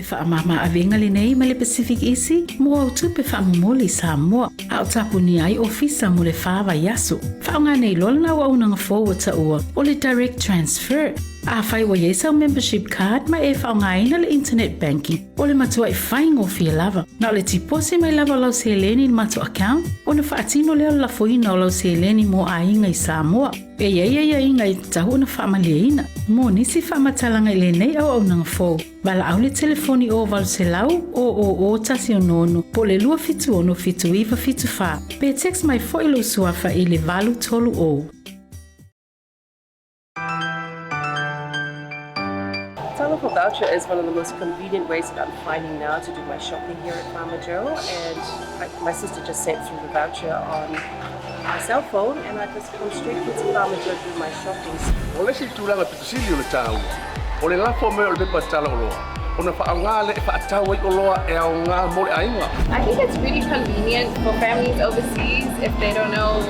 le whaamama awenga le nei ma le Pacific Isi, mo au tupe whaamumoli Samoa, a o tapuni ai ofisa mo le whaava yaso. Whaonga nei lola na waunanga forward ta ua, o le direct transfer. A whai wa yesa membership card ma e whaonga ina le internet banking, o le matua e whaingo fia lava. Na o le tipose mai lava lau se leni ni mato account, o na whaatino leo la foina o lau se leni mo a inga i Samoa. E ia inga i tahu na whaamalia mo nisi whaamatalanga i le nei au nanga fo. Bala au le telefoni o valu se lau o tasi o nono, po le lua fitu ono fitu iwa fitu wha. Pe text mai fo ilo suafa i le valu tolu o. Telephone voucher is one of the most convenient ways that I'm finding now to do my shopping here at Mama Joe, and my sister just sent through the voucher on my cell phone, and I just come straight into Mama Joe to do my shopping. Ole si tūlanga pitusili o le tāu. Ole lafo me o le pepa tala o loa. Ona whaanga le whaatau i o loa e au ngā mole ainga. I think it's really convenient for families overseas if they don't know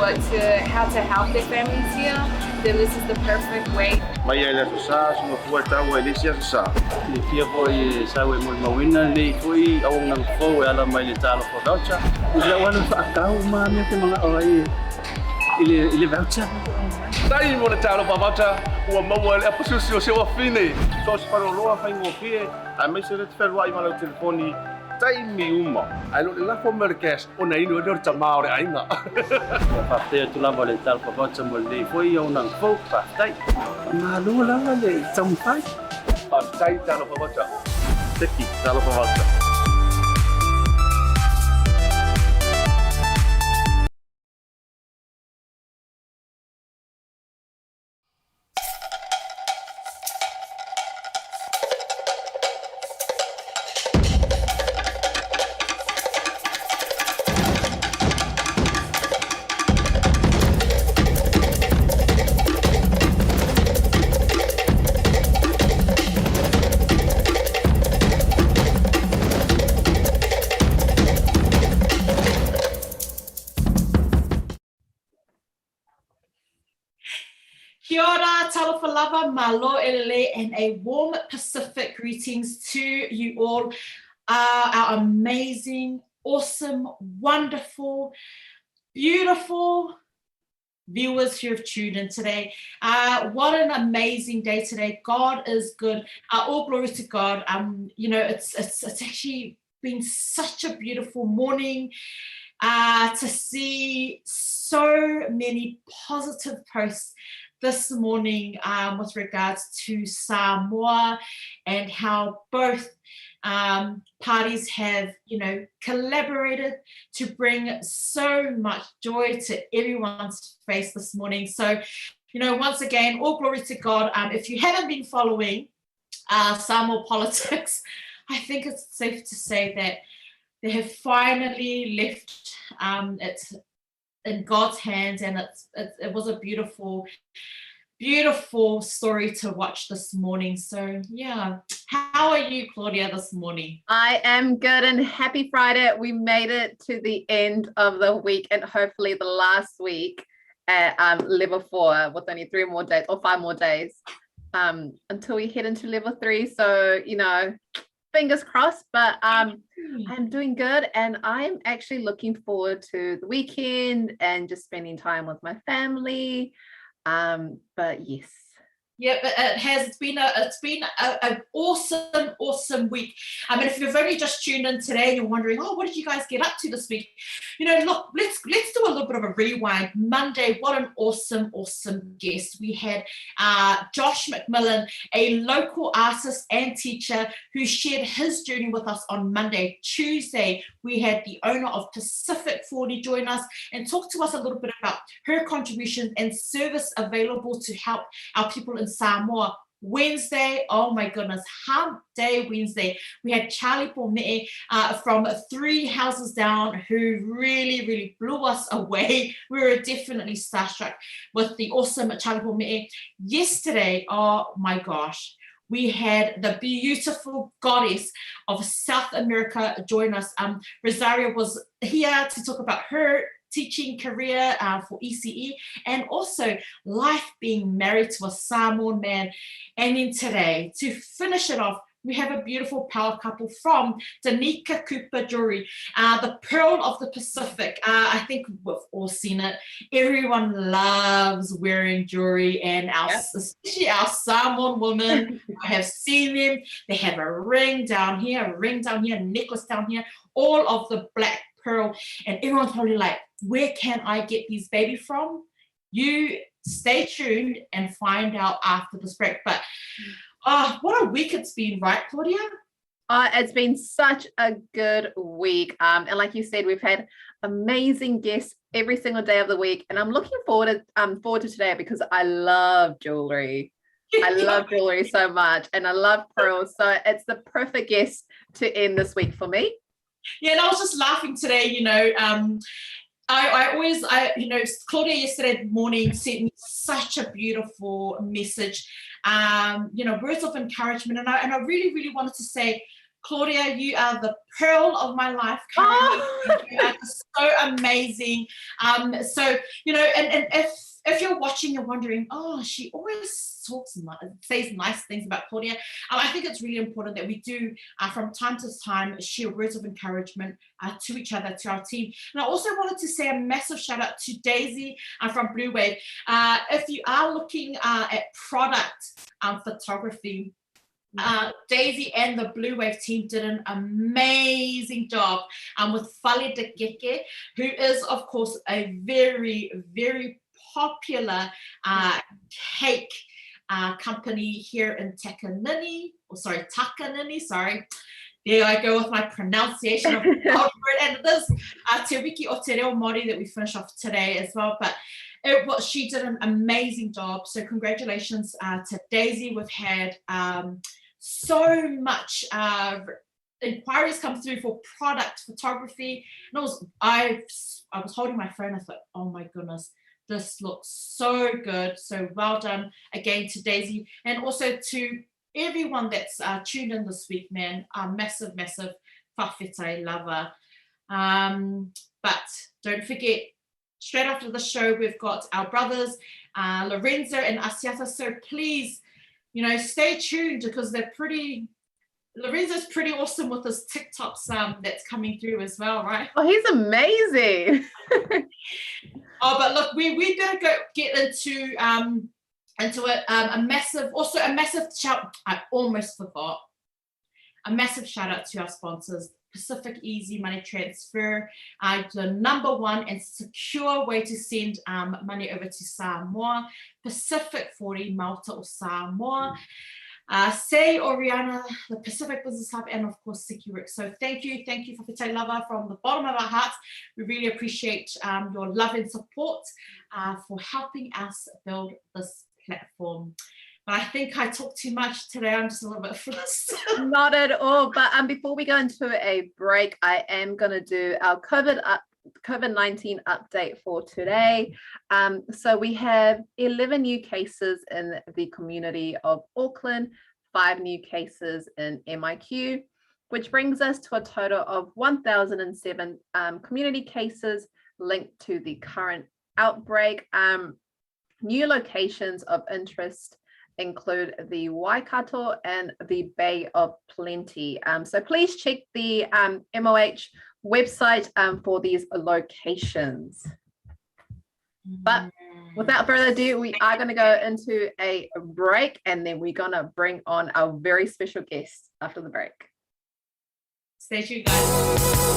how to help their families here. Then this is the perfect way. Mai ai le sa so fua tau e le sia sa. Le fia foi sa we mo mawina le foi au nang fo e ala mai le talo for voucher. Ila wana whaatau ma me te mga oi. Ile voucher. Tai mo le talo pa voucher ua mau le apususi o se wa fine. So se paro loa fai ngo fie. A me se le tferwa i mala telefoni. Tai mi uma. Ai lo la fo mer cash ona ino o ta maore ainga. Pa te tu la vale tal pa voucher mo le foi au nang fo pa tai. Ma lu la le tsam pai. Pa tai talo pa voucher. Teki talo pa voucher. Kia ora, talofa lava, malo elele, and a warm Pacific greetings to you all, our amazing, awesome, wonderful, beautiful viewers who have tuned in today. What an amazing day today. God is good. All glory to God. It's actually been such a beautiful morning to see so many positive posts this morning with regards to Samoa and how both parties have, collaborated to bring so much joy to everyone's face this morning. So, once again, all glory to God. If you haven't been following Samoa politics, I think it's safe to say that they have finally left it in God's hands, and it was a beautiful story to watch this morning. So yeah, how are you, Claudia, this morning? I am good, and happy Friday. We made it to the end of the week, and hopefully the last week at level 4 with only 3 more days or 5 more days until we head into level 3. So fingers crossed, but I'm doing good, and I'm actually looking forward to the weekend and just spending time with my family. But yes. Yeah, it's been an awesome week. I mean, if you've only just tuned in today and you're wondering, what did you guys get up to this week? Look, let's do a little bit of a rewind. Monday, what an awesome guest. We had Josh McMillan, a local artist and teacher who shared his journey with us on Monday. Tuesday, we had the owner of Pacific 40 join us and talk to us a little bit about her contributions and service available to help our people in Samoa. Wednesday, oh my goodness, Hump Day Wednesday, we had Charlie Pomee from 3 houses down who really blew us away. We were definitely starstruck with the awesome Charlie Pomee. Yesterday, oh my gosh, we had the beautiful goddess of South America join us. Rosario was here to talk about her teaching career for ECE, and also life being married to a Samoan man. And then today, to finish it off, we have a beautiful power couple from Danika Jewellery, the Pearl of the Pacific. I think we've all seen it. Everyone loves wearing jewelry, and especially our Samoan women. I have seen them. They have a ring down here, a necklace down here, all of the black pearl, and everyone's probably like, where can I get these baby from? You stay tuned and find out after this break. But what a week it's been, right, Claudia? It's been such a good week. And like you said, we've had amazing guests every single day of the week. And I'm looking forward to today because I love jewelry. I love jewelry so much, and I love pearls. So it's the perfect guest to end this week for me. Yeah, and I was just laughing today, you know, I always, Claudia yesterday morning sent me such a beautiful message, words of encouragement. And I really, really wanted to say, Claudia, you are the pearl of my life currently. You are so amazing. And if you're watching, you're wondering, she always says nice things about Claudia. I think it's really important that we do, from time to time, share words of encouragement to each other, to our team. And I also wanted to say a massive shout out to Daisy from Blue Wave. If you are looking at product photography, Daisy and the Blue Wave team did an amazing job with Fale de Geke, who is, of course, a very, very popular cake company here in Takanini. There I go with my pronunciation of the word. And it is Te Wiki o Te Reo Māori that we finish off today as well. But she did an amazing job. So congratulations to Daisy. We've had so much inquiries come through for product photography. And I was holding my phone. I thought, oh my goodness, this looks so good. So well done again to Daisy, and also to everyone that's tuned in this week, man. Massive whawhetai lava. But don't forget, straight after the show, we've got our brothers, Lorenzo and Asiata. So please, stay tuned, because Lorenzo's pretty awesome with his TikToks that's coming through as well, right? Oh, he's amazing. But look, we're going to get into it. A massive shout. I almost forgot. A massive shout out to our sponsors, Pacific Easy Money Transfer, the number one and secure way to send money over to Samoa, Pacific 40 Malta or Samoa, Say Oriana, the Pacific Business Hub, and of course Securix. So thank you for Whawhetai Lava from the bottom of our hearts. We really appreciate your love and support for helping us build this platform. But I think I talked too much today. I'm just a little bit flustered. Not at all. But before we go into a break, I am going to do our COVID-19 update for today. So we have 11 new cases in the community of Auckland, 5 new cases in MIQ, which brings us to a total of 1,007 community cases linked to the current outbreak. New locations of interest include the Waikato and the Bay of Plenty. So please check the MOH website for these locations. But without further ado, we are going to go into a break, and then we're going to bring on our very special guest after the break. Stay tuned, guys.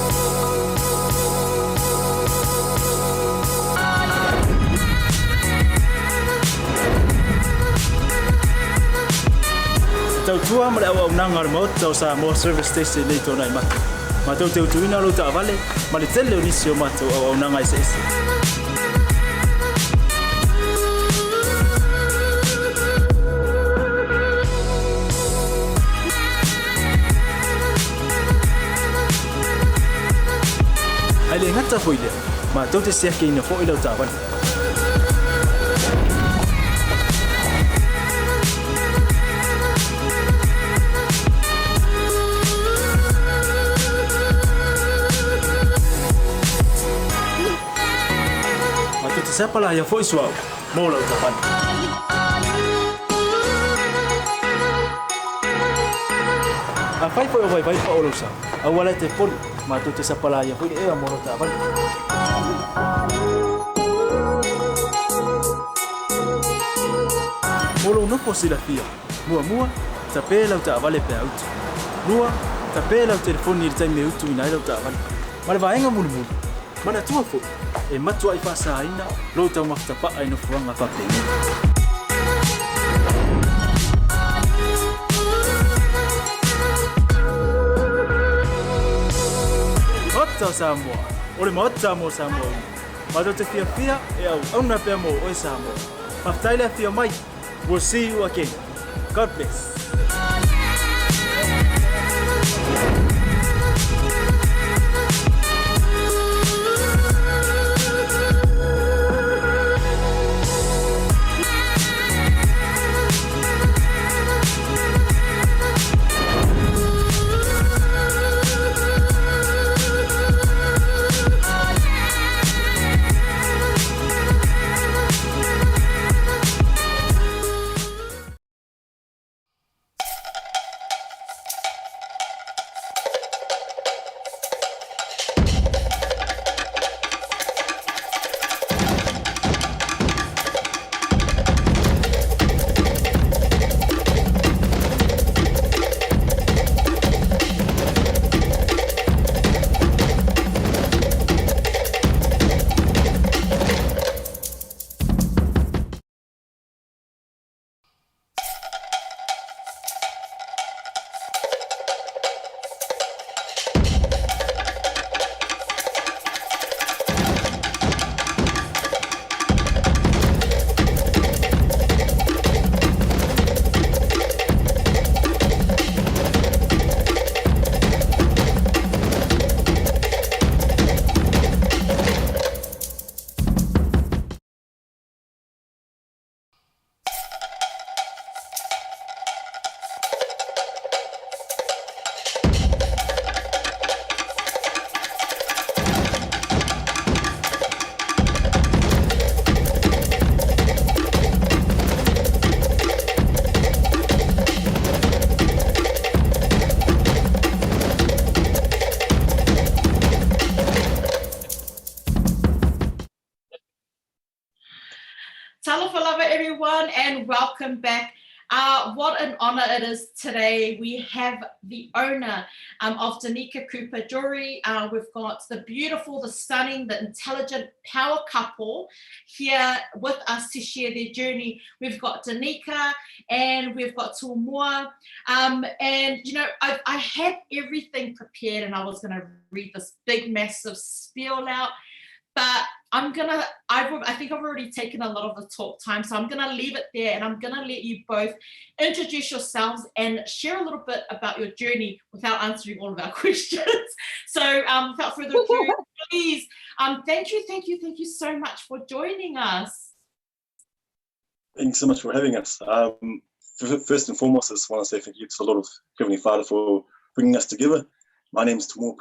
Tau tua mare au nanga mo tau sa mo service station nei tona mai. Ma tau teu tuina lo ta vale, ma le tele unisio ma tau au nanga ise. Ale ngata foile, ma tau te sia ke ina fo ilo ta vale. Siapa lah yang voice wow mau lau tapan. fai po vai pa o sa. Awala te poli, ma to te sapala ia poli e mo ta vale. Molo no posila fia. Mua ta pela ta vale pe out. Lua ta pela o telefoni i tai me utu ina ila ta vale. Ma le vaenga mulu. Mana tua fo. E matua I whasa ina, lo tau maftapa ai no fuanga whapeni. Ota Samoa, ore maota mo Samoa. Mato te fia e au na pea mo oi Samoa. Maftaile fia mai. We'll see you again. God bless. Everyone, and welcome back. What an honor it is today. We have the owner of Danika Cooper Jewellery. We've got the beautiful, the stunning, the intelligent power couple here with us to share their journey. We've got Danika and we've got Tumua. And you know, I had everything prepared and I was going to read this big, massive spiel out. But I think I've already taken a lot of the talk time, so I'm going to leave it there and I'm going to let you both introduce yourselves and share a little bit about your journey without answering all of our questions. So without further ado, please, thank you so much for joining us. Thanks so much for having us. First and foremost, I just want to say thank you to the Lord of Heavenly Father for bringing us together. My name is Tumua.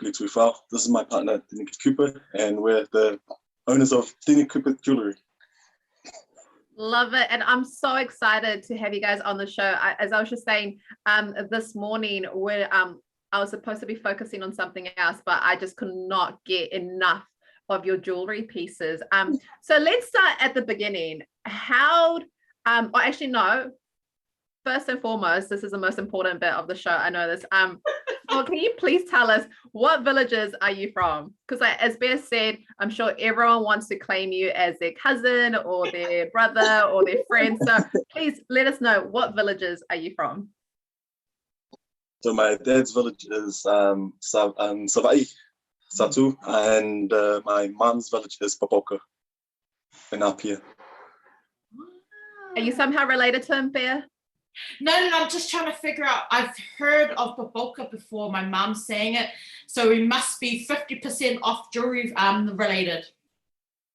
This is my partner, Danika Cooper, and we're the owners of Danika Cooper Jewellery. Love it. And I'm so excited to have you guys on the show. As I was just saying this morning, where I was supposed to be focusing on something else, but I just could not get enough of your jewelry pieces. So let's start at the beginning. First and foremost, this is the most important bit of the show. I know this. Well, can you please tell us what villages are you from? Because as Bear said, I'm sure everyone wants to claim you as their cousin or their brother or their friend. So please let us know, what villages are you from? So my dad's village is Savai, Satu, and my mom's village is Papoka in Apia. Are you somehow related to him, Bear? No, I'm just trying to figure out. I've heard of Papoka before, my mum saying it, so we must be 50% off jewelry related.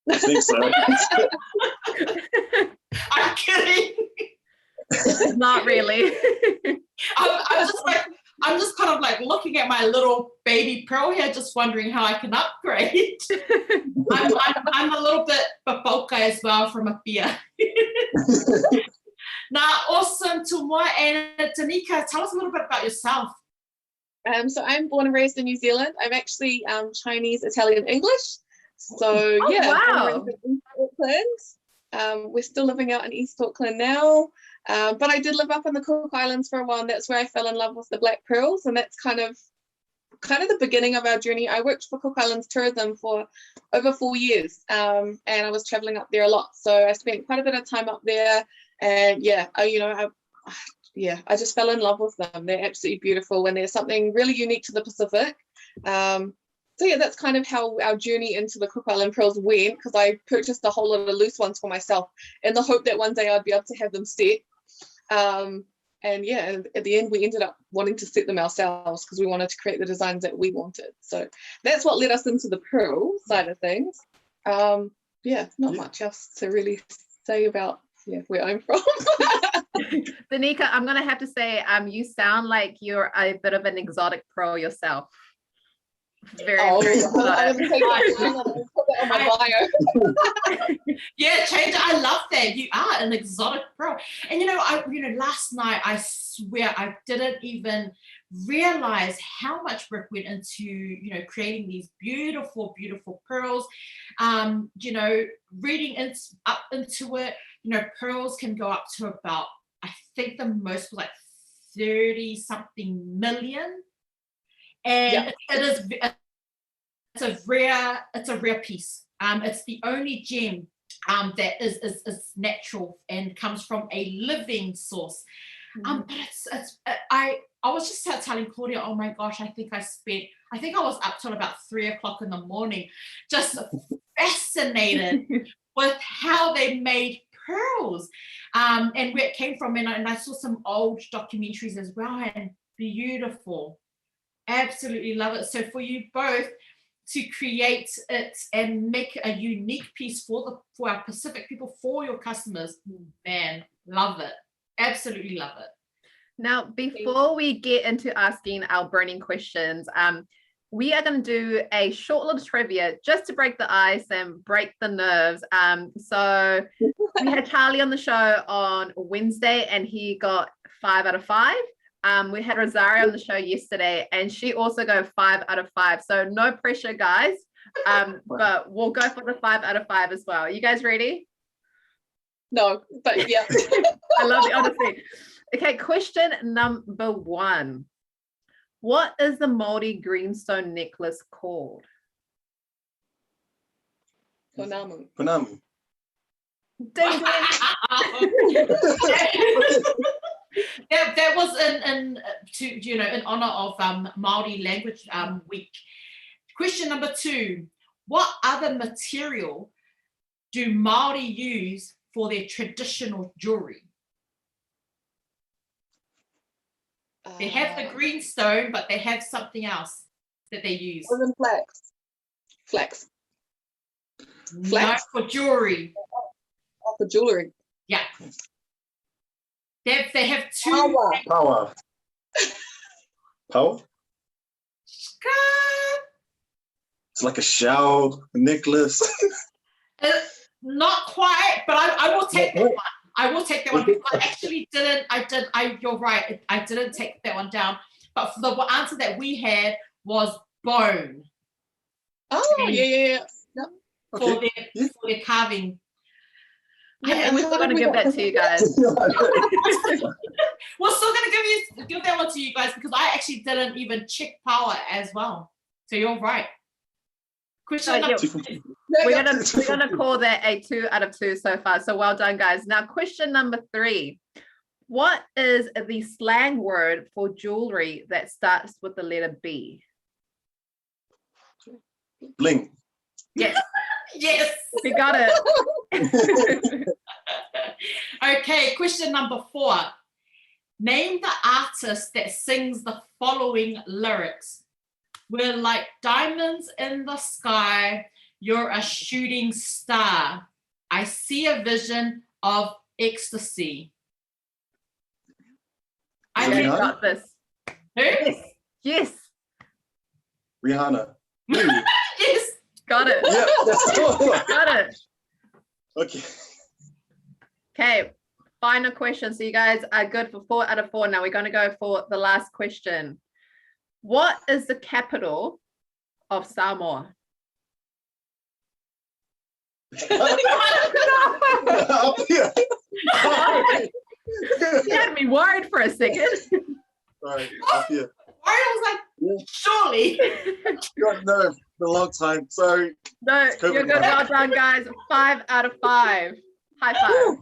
I think so. I'm kidding. Not really. I'm just kind of like looking at my little baby pearl here, just wondering how I can upgrade. I'm a little bit Papoka as well from Apia. Now, awesome, Tumua and Danika, tell us a little bit about yourself. So I'm born and raised in New Zealand. I'm actually Chinese, Italian, English. So Oh, yeah, wow. born and raised in East Auckland. We're still living out in East Auckland now. But I did live up in the Cook Islands for a while, and that's where I fell in love with the black pearls, and that's kind of the beginning of our journey. I worked for Cook Islands Tourism for over 4 years, and I was traveling up there a lot. So I spent quite a bit of time up there, and I just fell in love with them. They're absolutely beautiful, and there's something really unique to the Pacific. So yeah, that's kind of how our journey into the Cook Island pearls went, because I purchased a whole lot of loose ones for myself in the hope that one day I'd be able to have them set. And yeah, at the end we ended up wanting to set them ourselves because we wanted to create the designs that we wanted. So that's what led us into the pearl side of things. Not much else to really say about where I'm from. Danika, I'm gonna have to say, you sound like you're a bit of an exotic pearl yourself. Very exotic. Yeah, change it. I love that. You are an exotic pro. And last night I swear I didn't even realize how much work went into creating these beautiful, beautiful pearls. Reading up into it, pearls can go up to about, I think the most was like 30 something million. And it's a rare piece. It's the only gem that is natural and comes from a living source. But I was just telling Claudia, oh my gosh, I think I was up till about 3 o'clock in the morning, just fascinated with how they made pearls, and where it came from. And I saw some old documentaries as well, and beautiful. Absolutely love it. So for you both to create it and make a unique piece for our Pacific people, for your customers, man, love it. Absolutely love it. Now, before we get into asking our burning questions, we are going to do a short little trivia just to break the ice and break the nerves. So we had Charlie on the show on Wednesday and he got 5 out of 5. We had Rosario on the show yesterday and she also got 5 out of 5. So no pressure, guys. But we'll go for the 5 out of 5 as well. You guys ready? No, but yeah. I love the honesty. Okay, question number 1. What is the Māori greenstone necklace called? Punamu. Ding, ding. That was in honor of Māori Language Week. Question number 2. What other material do Māori use for their traditional jewelry? They have the greenstone, but they have something else that they use. Flax. Flax. No, for jewelry. For jewelry. Yeah. They have 2. Power. It's like a shell, a necklace. Not quite, but I will take that one. I will take that one because I actually didn't. You're right. I didn't take that one down. But the answer that we had was bone. Oh, yeah. For their carving. Yeah, and we're still going to give that to you guys. We're still going to give that one to you guys because I actually didn't even check power as well. So you're right. Question number 2. We're gonna call that a 2 out of 2 so far. So well done, guys. Now, question number 3. What is the slang word for jewelry that starts with the letter B? Bling. Yes. Yes. We got it. Okay, question number 4. Name the artist that sings the following lyrics. We're like diamonds in the sky. You're a shooting star. I see a vision of ecstasy. I got this. Who? Yes. Rihanna. Yes. Got it. Yeah. Got it. Okay. Okay. Final question. So you guys are good for 4 out of 4. Now we're going to go for the last question. What is the capital of Samoa? Apia. You had me worried for a second. Sorry, Apia. I was like, surely. No, for a long time. Sorry. No, you're good. Well done, guys. 5 out of 5. High five.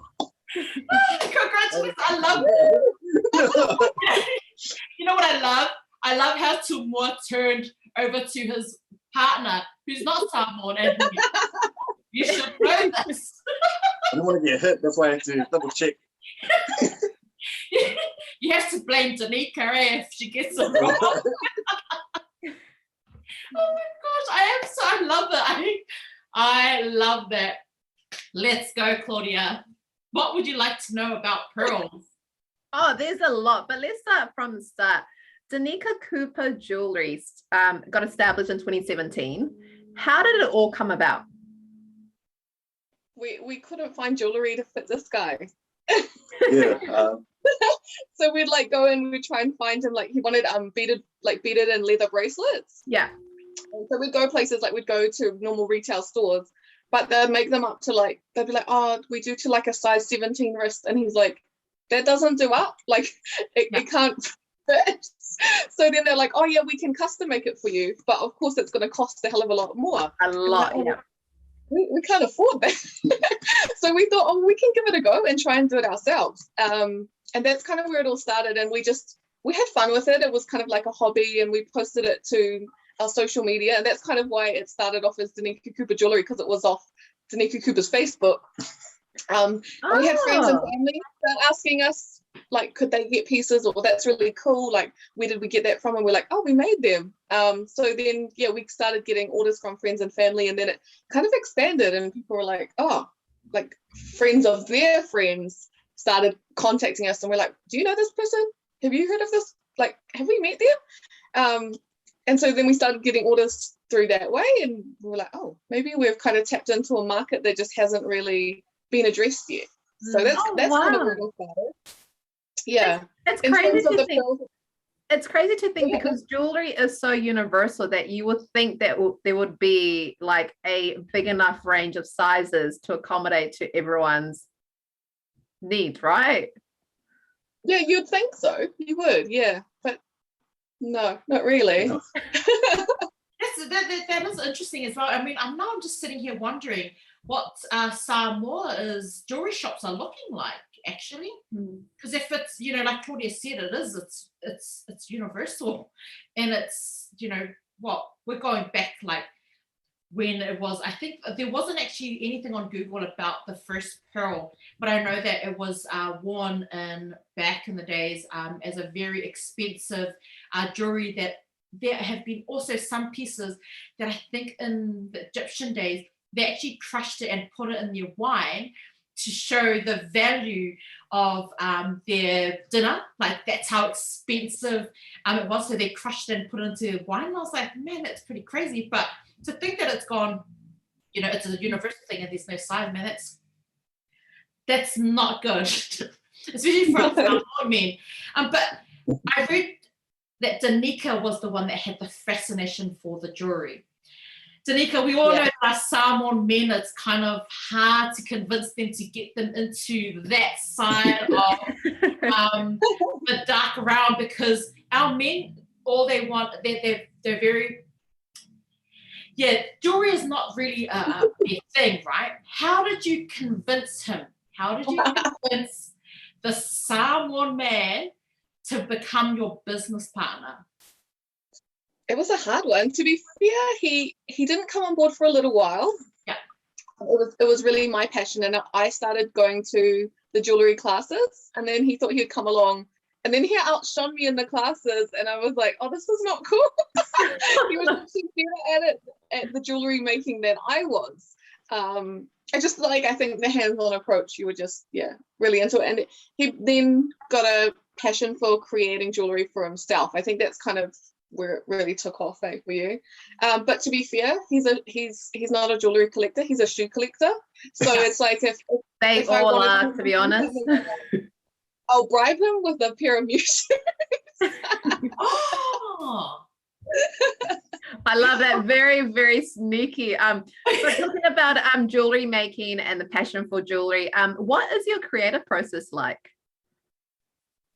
Congratulations. I love it. You know what I love? I love how Tumua turned over to his partner, who's not Samoan, and you should know this. I don't want to get hit. That's why I had to double check. You have to blame Danika if she gets it wrong. Oh my gosh, I love it. I love that. Let's go, Claudia. What would you like to know about pearls? Oh, there's a lot, but let's start from the start. Danika Cooper Jewellery got established in 2017. How did it all come about? We couldn't find jewellery to fit this guy. Yeah. So we'd like go in, we'd try and find him, like he wanted beaded and leather bracelets. Yeah. And so we'd go places, like we'd go to normal retail stores, but they'd make them up to like, they'd be like, oh, we do to like a size 17 wrist. And he's like, that doesn't do up. Like it can't fit. So then they're like, oh yeah, we can custom make it for you. But of course it's going to cost a hell of a lot more. A lot, yeah. We can't afford that. So we thought, oh, we can give it a go and try and do it ourselves. And that's kind of where it all started. And we had fun with it. It was kind of like a hobby, and we posted it to our social media. And that's kind of why it started off as Danika Cooper Jewellery, because it was off Danika Cooper's Facebook. And we had friends and family asking us, like, could they get pieces? Or that's really cool. Like, where did we get that from? And we're like, oh, we made them. So then, yeah, we started getting orders from friends and family, and then it kind of expanded, and people were like, oh, like friends of their friends started contacting us, and we're like, do you know this person? Have you heard of this? Like, have we met them? And so then we started getting orders through that way, and we were like, oh, maybe we've kind of tapped into a market that just hasn't really been addressed yet. So that's kind of where it all started. Yeah. It's crazy to think. It's crazy to think because jewelry is so universal that you would think that there would be like a big enough range of sizes to accommodate to everyone's needs, right? Yeah, you'd think so. You would, yeah. But no, not really. That is interesting as well. I mean, I'm just sitting here wondering what Samoa's jewelry shops are looking like, actually, because if it's, you know, like Claudia said, it's universal, and it's, you know, what we're going back like when it was, I think there wasn't actually anything on Google about the first pearl, but I know that it was worn back in the days as a very expensive jewelry. That there have been also some pieces that I think in the Egyptian days they actually crushed it and put it in their wine to show the value of their dinner. Like, that's how expensive it was. So they crushed it and put it into wine. And I was like, man, that's pretty crazy. But to think that it's gone, you know, it's a universal thing and there's no size, man, that's not good. Especially for us men. But I read that Danika was the one that had the fascination for the jewelry. Danika, we all know that our Samoan men, it's kind of hard to convince them to get them into that side of the dark realm, because our men, all they want, they're very, jewelry is not really their thing, right? How did you convince him? How did you convince the Samoan man to become your business partner? It was a hard one. To be fair, he didn't come on board for a little while. Yeah. It was really my passion, and I started going to the jewellery classes, and then he thought he'd come along, and then he outshone me in the classes, and I was like, oh, this is not cool. He was actually better at the jewellery making than I was. I just like, I think the hands-on approach, you were just, really into it. And he then got a passion for creating jewellery for himself. I think that's kind of where it really took off for you. But to be fair, he's not a jewellery collector, he's a shoe collector. So it's like if all are, to be honest. I'll bribe him with a pair of new shoes. I love that. Very, very sneaky. So talking about jewelry making and the passion for jewelry, what is your creative process like?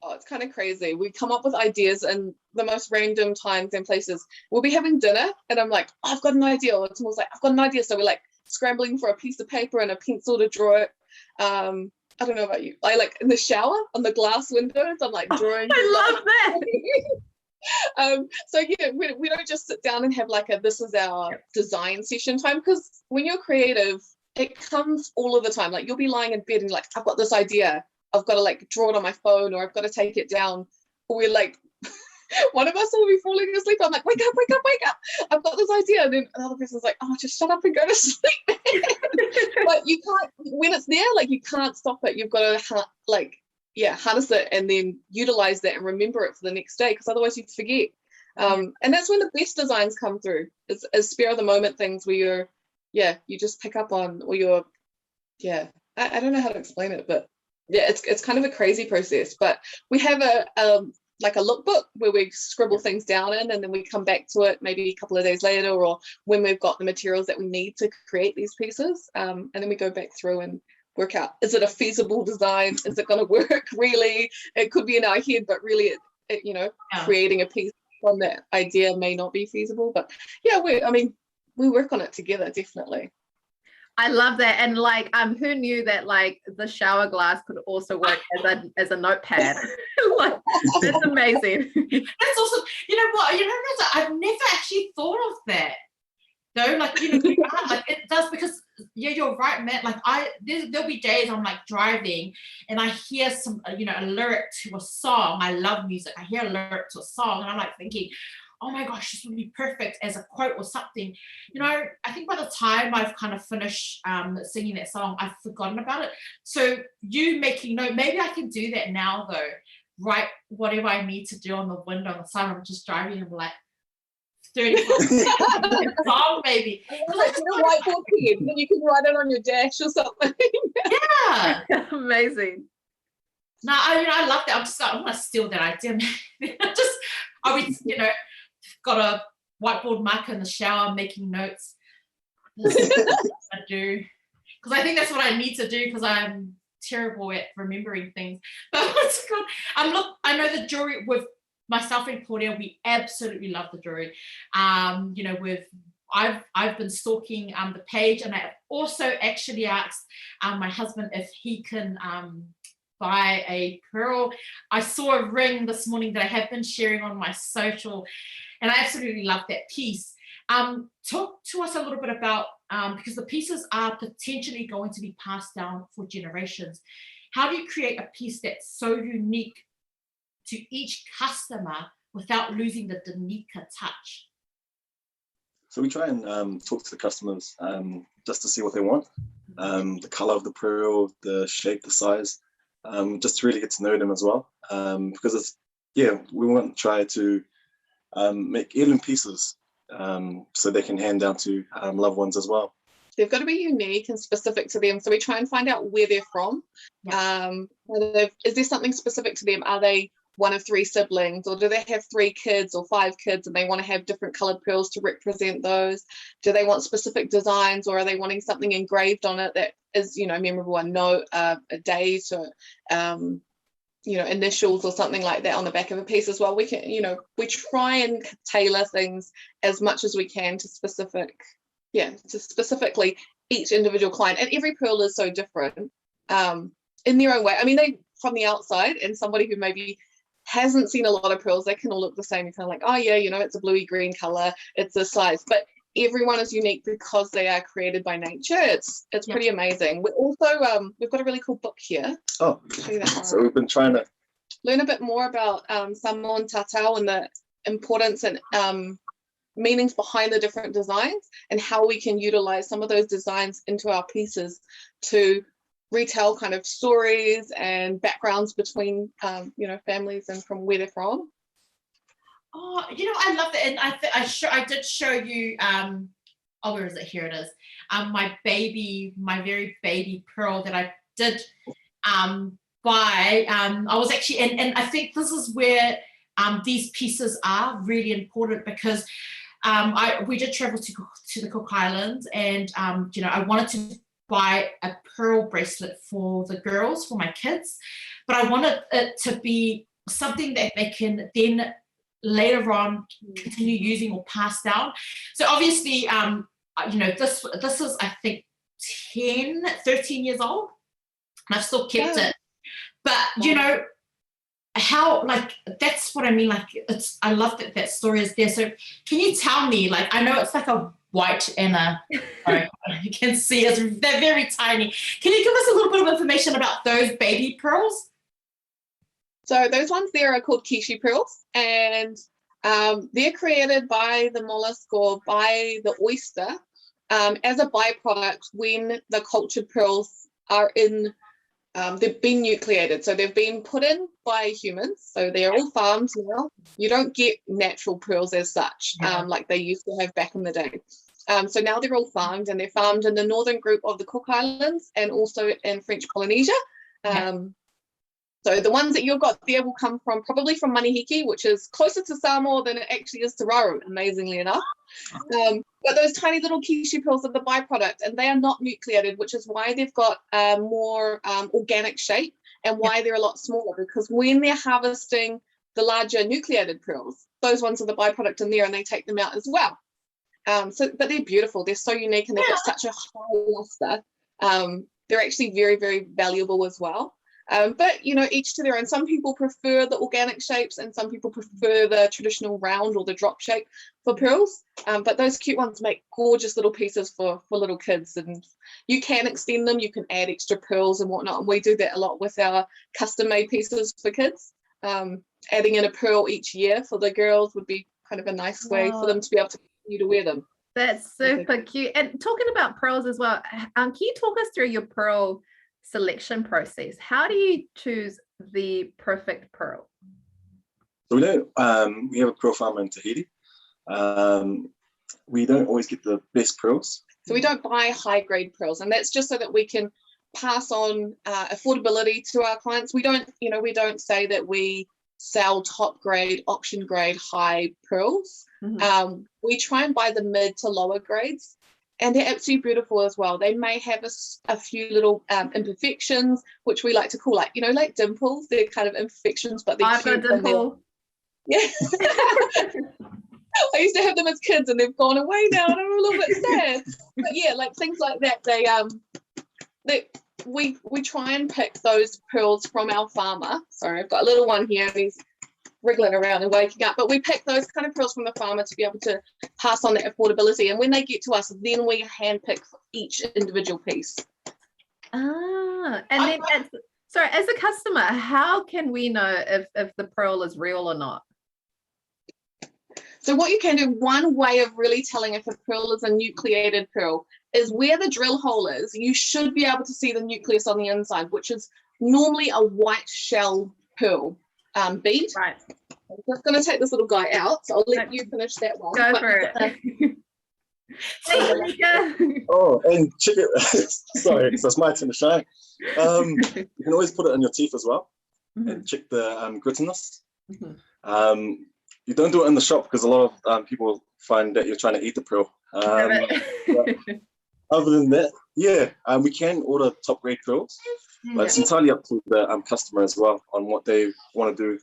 Oh, it's kind of crazy. We come up with ideas in the most random times and places. We'll be having dinner and I'm like, oh, I've got an idea. Or Timua's like, I've got an idea. So we're like scrambling for a piece of paper and a pencil to draw it. I don't know about you. I like in the shower on the glass windows, I'm like drawing. I love that. So yeah, we don't just sit down and have like this is our design session time, because when you're creative, it comes all of the time. Like you'll be lying in bed and like, I've got this idea. I've got to like draw it on my phone, or I've got to take it down. Or we're like, one of us will be falling asleep. I'm like, wake up, wake up, wake up. I've got this idea. And then another person's like, oh, just shut up and go to sleep. But you can't, when it's there, like you can't stop it. You've got to harness it and then utilize that and remember it for the next day, because otherwise you'd forget. And that's when the best designs come through, is spare of the moment things where you just pick up on, or I don't know how to explain it, but yeah, it's kind of a crazy process. But we have a lookbook where we scribble things down in, and then we come back to it maybe a couple of days later, or when we've got the materials that we need to create these pieces. And then we go back through and work out, is it a feasible design? Is it going to work really? It could be in our head, but really, creating a piece from that idea may not be feasible. But yeah, we work on it together, definitely. I love that. And like, who knew that like the shower glass could also work as a notepad? Like, that's amazing. That's awesome. You know what? I've never actually thought of that. No, like, like it does, because you're right, Matt. Like there'll be days I'm like driving and I hear some, a lyric to a song. I love music. I hear a lyric to a song and I'm like thinking, oh my gosh, this would be perfect as a quote or something. I think by the time I've kind of finished singing that song, I've forgotten about it. So you making note, maybe I can do that now though. Write whatever I need to do on the window on the side. I'm just driving and I'm like 35 song maybe. Like a whiteboard pen, then you can write it on your dash or something. Yeah. Amazing. No, I love that. I'm gonna steal that idea. I'll be, got a whiteboard marker in the shower making notes. This is what I do, because I think that's what I need to do, because I'm terrible at remembering things. But what's good? I know the jewelry with myself and Claudia, we absolutely love the jewelry. I've been stalking the page, and I also actually asked my husband if he can buy a pearl. I saw a ring this morning that I have been sharing on my social, and I absolutely love that piece. Talk to us a little bit about, because the pieces are potentially going to be passed down for generations. How do you create a piece that's so unique to each customer without losing the Danika touch? So we try and talk to the customers just to see what they want, the color of the pearl, the shape, the size, just to really get to know them as well. Because we want to try to make heirloom pieces so they can hand down to loved ones as well. They've got to be unique and specific to them. So we try and find out where they're from. Yeah. Is there something specific to them? Are they one of 3 siblings, or do they have 3 kids or 5 kids and they want to have different colored pearls to represent those? Do they want specific designs, or are they wanting something engraved on it that is, memorable, a note, a date, or initials or something like that on the back of a piece as well? We can, we try and tailor things as much as we can to specifically each individual client. And every pearl is so different in their own way. I mean, they from the outside, and somebody who maybe hasn't seen a lot of pearls, they can all look the same. You're kind of like, oh yeah, it's a bluey green color, it's this size, but everyone is unique because they are created by nature. It's pretty amazing. We also we've got a really cool book here. Oh, so we've been trying to learn a bit more about Samoan Tatau and the importance and meanings behind the different designs, and how we can utilize some of those designs into our pieces to retell kind of stories and backgrounds between families and from where they're from. Oh, I love that. And I did show you where is it? Here it is. My very baby pearl that I did buy. I was actually, and I think this is where these pieces are really important because we did travel to the Cook Islands, and I wanted to buy a pearl bracelet for the girls, for my kids, but I wanted it to be something that they can then later on continue using or pass down. So obviously, this is, I think, 13 years old, and I've still kept it. But how, like, that's what I mean, like, I love that story is there. So can you tell me, like, I know it's like a white and you can see they're very tiny. Can you give us a little bit of information about those baby pearls? So those ones there are called Kishi pearls, and they're created by the mollusk or by the oyster as a byproduct when the cultured pearls are in, they've been nucleated. So they've been put in by humans. So they're all farmed now. You don't get natural pearls as such, like they used to have back in the day. So now they're all farmed, and they're farmed in the northern group of the Cook Islands and also in French Polynesia. So the ones that you've got there will come probably from Manihiki, which is closer to Samoa than it actually is to Raru, amazingly enough. But those tiny little Kishi pearls are the byproduct, and they are not nucleated, which is why they've got a more organic shape and why they're a lot smaller, because when they're harvesting the larger nucleated pearls, those ones are the byproduct in there, and they take them out as well. But they're beautiful. They're so unique, and they've got such a high luster. They're actually very, very valuable as well. But, each to their own. Some people prefer the organic shapes, and some people prefer the traditional round or the drop shape for pearls. But those cute ones make gorgeous little pieces for little kids, and you can extend them. You can add extra pearls and whatnot. And we do that a lot with our custom-made pieces for kids. Adding in a pearl each year for the girls would be kind of a nice way for them to be able to continue to wear them. That's super cute. And talking about pearls as well, can you talk us through your pearl selection process? How do you choose the perfect pearl? So we have a pearl farmer in Tahiti. We don't always get the best pearls. So we don't buy high grade pearls, and that's just so that we can pass on affordability to our clients. We don't say that we sell top grade, auction grade, high pearls. We try and buy the mid to lower grades. And they're absolutely beautiful as well. They may have a few little imperfections, which we like to call like dimples. They're kind of imperfections, but they're cute. Dimple. Yeah. I used to have them as kids, and they've gone away now, and I'm a little bit sad. But yeah, like things like that. We try and pick those pearls from our farmer. Sorry, I've got a little one here, and he's wriggling around and waking up, but we pick those kind of pearls from the farmer to be able to pass on that affordability, and when they get to us, then we hand pick each individual piece. And then as a customer, how can we know if the pearl is real or not? So what you can do, one way of really telling if a pearl is a nucleated pearl is where the drill hole is, you should be able to see the nucleus on the inside, which is normally a white shell pearl bead. Right. I'm just going to take this little guy out, so I'll let you finish that one. Go for it. Oh, and check it. Sorry, so it's my turn to shine. You can always put it in your teeth as well, and check the grittiness. You don't do it in the shop because a lot of people find that you're trying to eat the pearl. Other than that, we can order top grade pearls, but it's entirely up to the customer as well on what they want to do.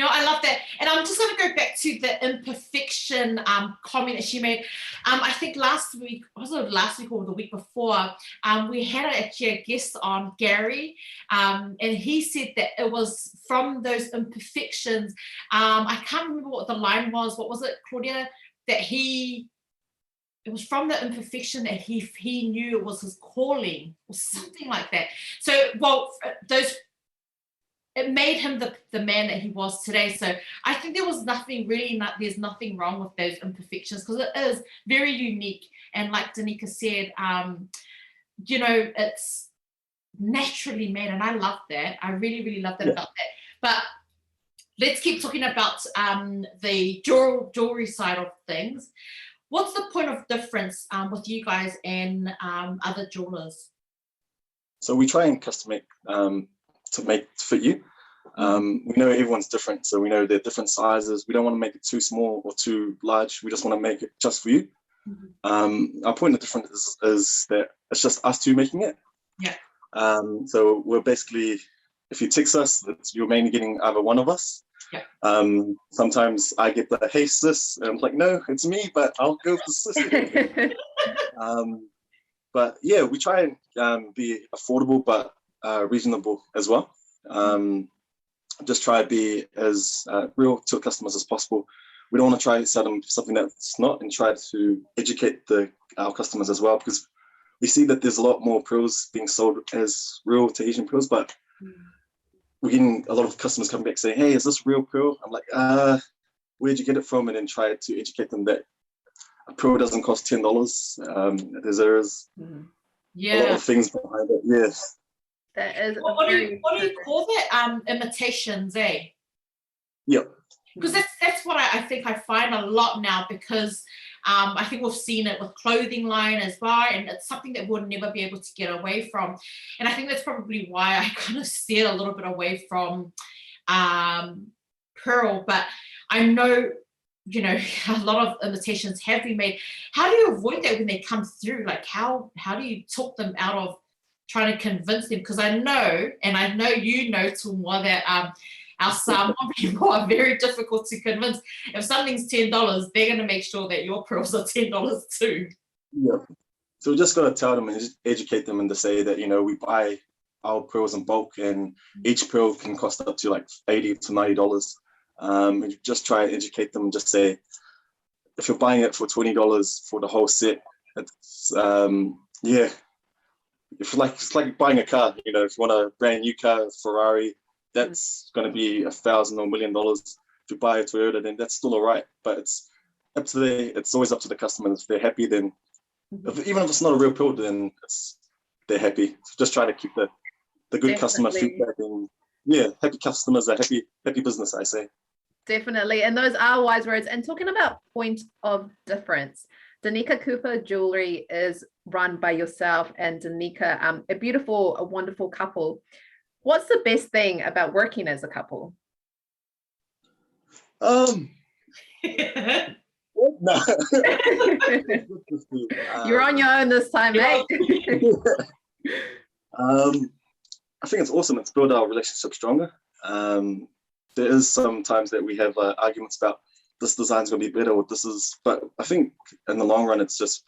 I love that. And I'm just going to go back to the imperfection comment that she made. I think last week or the week before, we had actually a guest on, Gary, and he said that it was from those imperfections. I can't remember what the line was. What was it, Claudia? It was from the imperfection that he knew it was his calling or something like that. So, it made him the man that he was today. So I think there's nothing wrong with those imperfections because it is very unique. And like Danika said, it's naturally made. And I love that. I really, really love that about that. But let's keep talking about the jewelry side of things. What's the point of difference with you guys and other jewelers? So we try and custom make to fit you. We know everyone's different, so we know they're different sizes. We don't want to make it too small or too large. We just want to make it just for you. Our point of difference is that it's just us two making it. Yeah. So we're basically, if you text us, you're mainly getting either one of us. Yeah. Sometimes I get the hey sis, and I'm like, no, it's me, but I'll go with the sis. But yeah, we try and be affordable but reasonable as well. Just try to be as real to customers as possible. We don't want to try to sell them something that's not, and try to educate our customers as well, because we see that there's a lot more pearls being sold as real Tahitian pearls, but we're getting a lot of customers coming back saying, hey, is this real pearl? I'm like, where'd you get it from? And then try to educate them that a pearl doesn't cost $10. There is a lot of things behind it. Yes. That is. What do you call that? Imitations, eh? Yep. Because that's what I think I find a lot now, because I think we've seen it with clothing line as well, and it's something that we'll never be able to get away from. And I think that's probably why I kind of steered a little bit away from pearl. But I know, a lot of imitations have been made. How do you avoid that when they come through? Like, how do you talk them out of trying to convince them? Because I know Tumua, that our Samoan people are very difficult to convince. If something's $10, they're going to make sure that your pearls are $10 too. Yeah. So we just got to tell them and just educate them, and to say that, we buy our pearls in bulk, and each pearl can cost up to like $80 to $90. And just try and educate them, and just say, if you're buying it for $20 for the whole set, it's, it's like buying a car. If you want a brand new car, Ferrari, that's going to be $1,000 or $1 million. If you buy a Toyota, then that's still all right. But it's always up to the customer. If they're happy, then even if it's not a real pearl, then they're happy. So just try to keep the good customer feedback, and happy customers are happy business, I say. Definitely, and those are wise words. And talking about point of difference, Danika Cooper Jewellery is run by yourself and Danika, a wonderful couple. What's the best thing about working as a couple? No. You're on your own this time, mate. I think it's awesome. It's built our relationship stronger. There is some times that we have arguments about this design's going to be better, but I think in the long run, it's just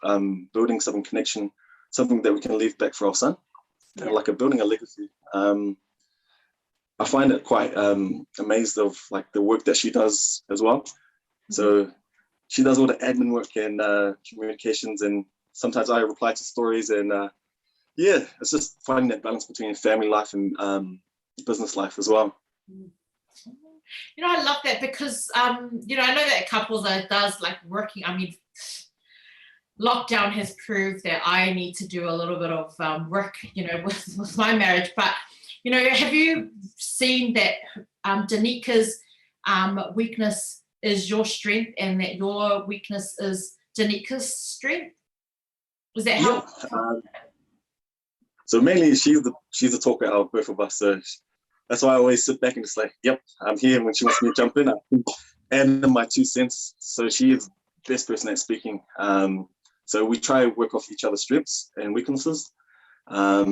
building some connection, something that we can leave back for our son, like building a legacy. I find it quite amazed of like the work that she does as well. So she does all the admin work and communications, and sometimes I reply to stories, and it's just finding that balance between family life and business life as well. I love that, because I know that couples does like working. I mean, lockdown has proved that I need to do a little bit of work, with my marriage. But have you seen that Danika's weakness is your strength, and that your weakness is Danika's strength? Was that how? So mainly she's the talker out of both of us. So that's why I always sit back and just like, yep, I'm here. When she wants me to jump in, I add in my 2 cents. So she is the best person at speaking. So we try to work off each other's strengths and weaknesses. I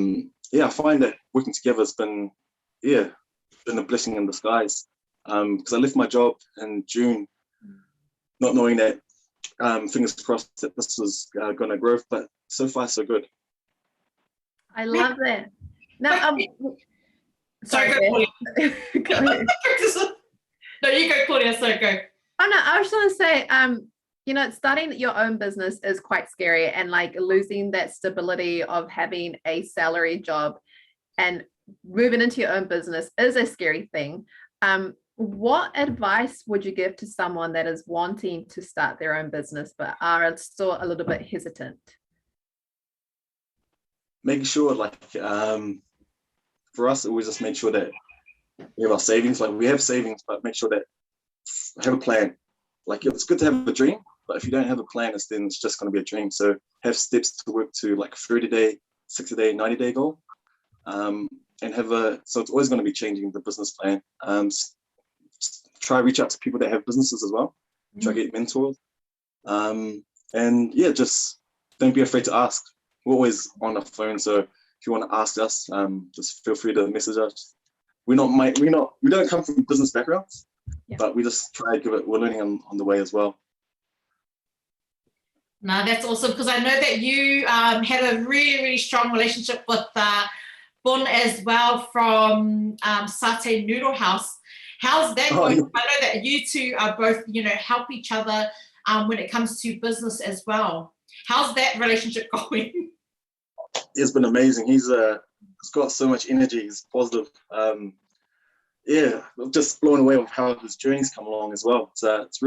find that working together has been a blessing in disguise. Because I left my job in June, not knowing that, fingers crossed, that this was going to grow, but so far so good. I love that. Now, sorry, go ahead. No, you go, Claudia. So go. Oh no, I was going to say, starting your own business is quite scary, and like losing that stability of having a salary job and moving into your own business is a scary thing. What advice would you give to someone that is wanting to start their own business but are still a little bit hesitant? Making sure, for us, we just make sure that we have our savings. Like, we have savings, but make sure that have a plan. Like, it's good to have a dream, but if you don't have a plan, then it's just going to be a dream. So have steps to work to, like 30-day, 60-day, 90-day goal. and so it's always going to be changing the business plan. Try to reach out to people that have businesses as well. Try to get mentors. And yeah, just don't be afraid to ask. We're always on the phone, so if you want to ask us, just feel free to message us. We don't come from business backgrounds, but we just try to give it. We're learning on the way as well. No, that's awesome, because I know that you had a really, really strong relationship with Bon as well from Satay Noodle House. How's that going? Yeah. I know that you two are both, help each other when it comes to business as well. How's that relationship going? It's been amazing. He's got so much energy. He's positive. Yeah, just blown away with how his journey's come along as well. It's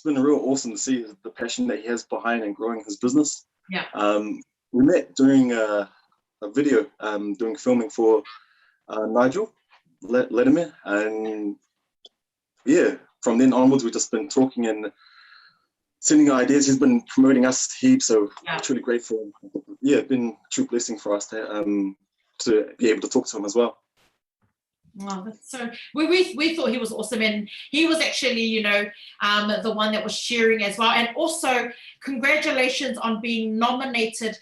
been real awesome to see the passion that he has behind and growing his business. Yeah. We met during a video, doing filming for Nigel Latimer, and yeah, from then onwards we've just been talking and sending ideas. He's been promoting us heaps, so I'm truly grateful. Yeah, it's been a true blessing for us to be able to talk to him as well. Wow, that's so we thought he was awesome, and he was actually the one that was sharing as well. And also congratulations on being nominated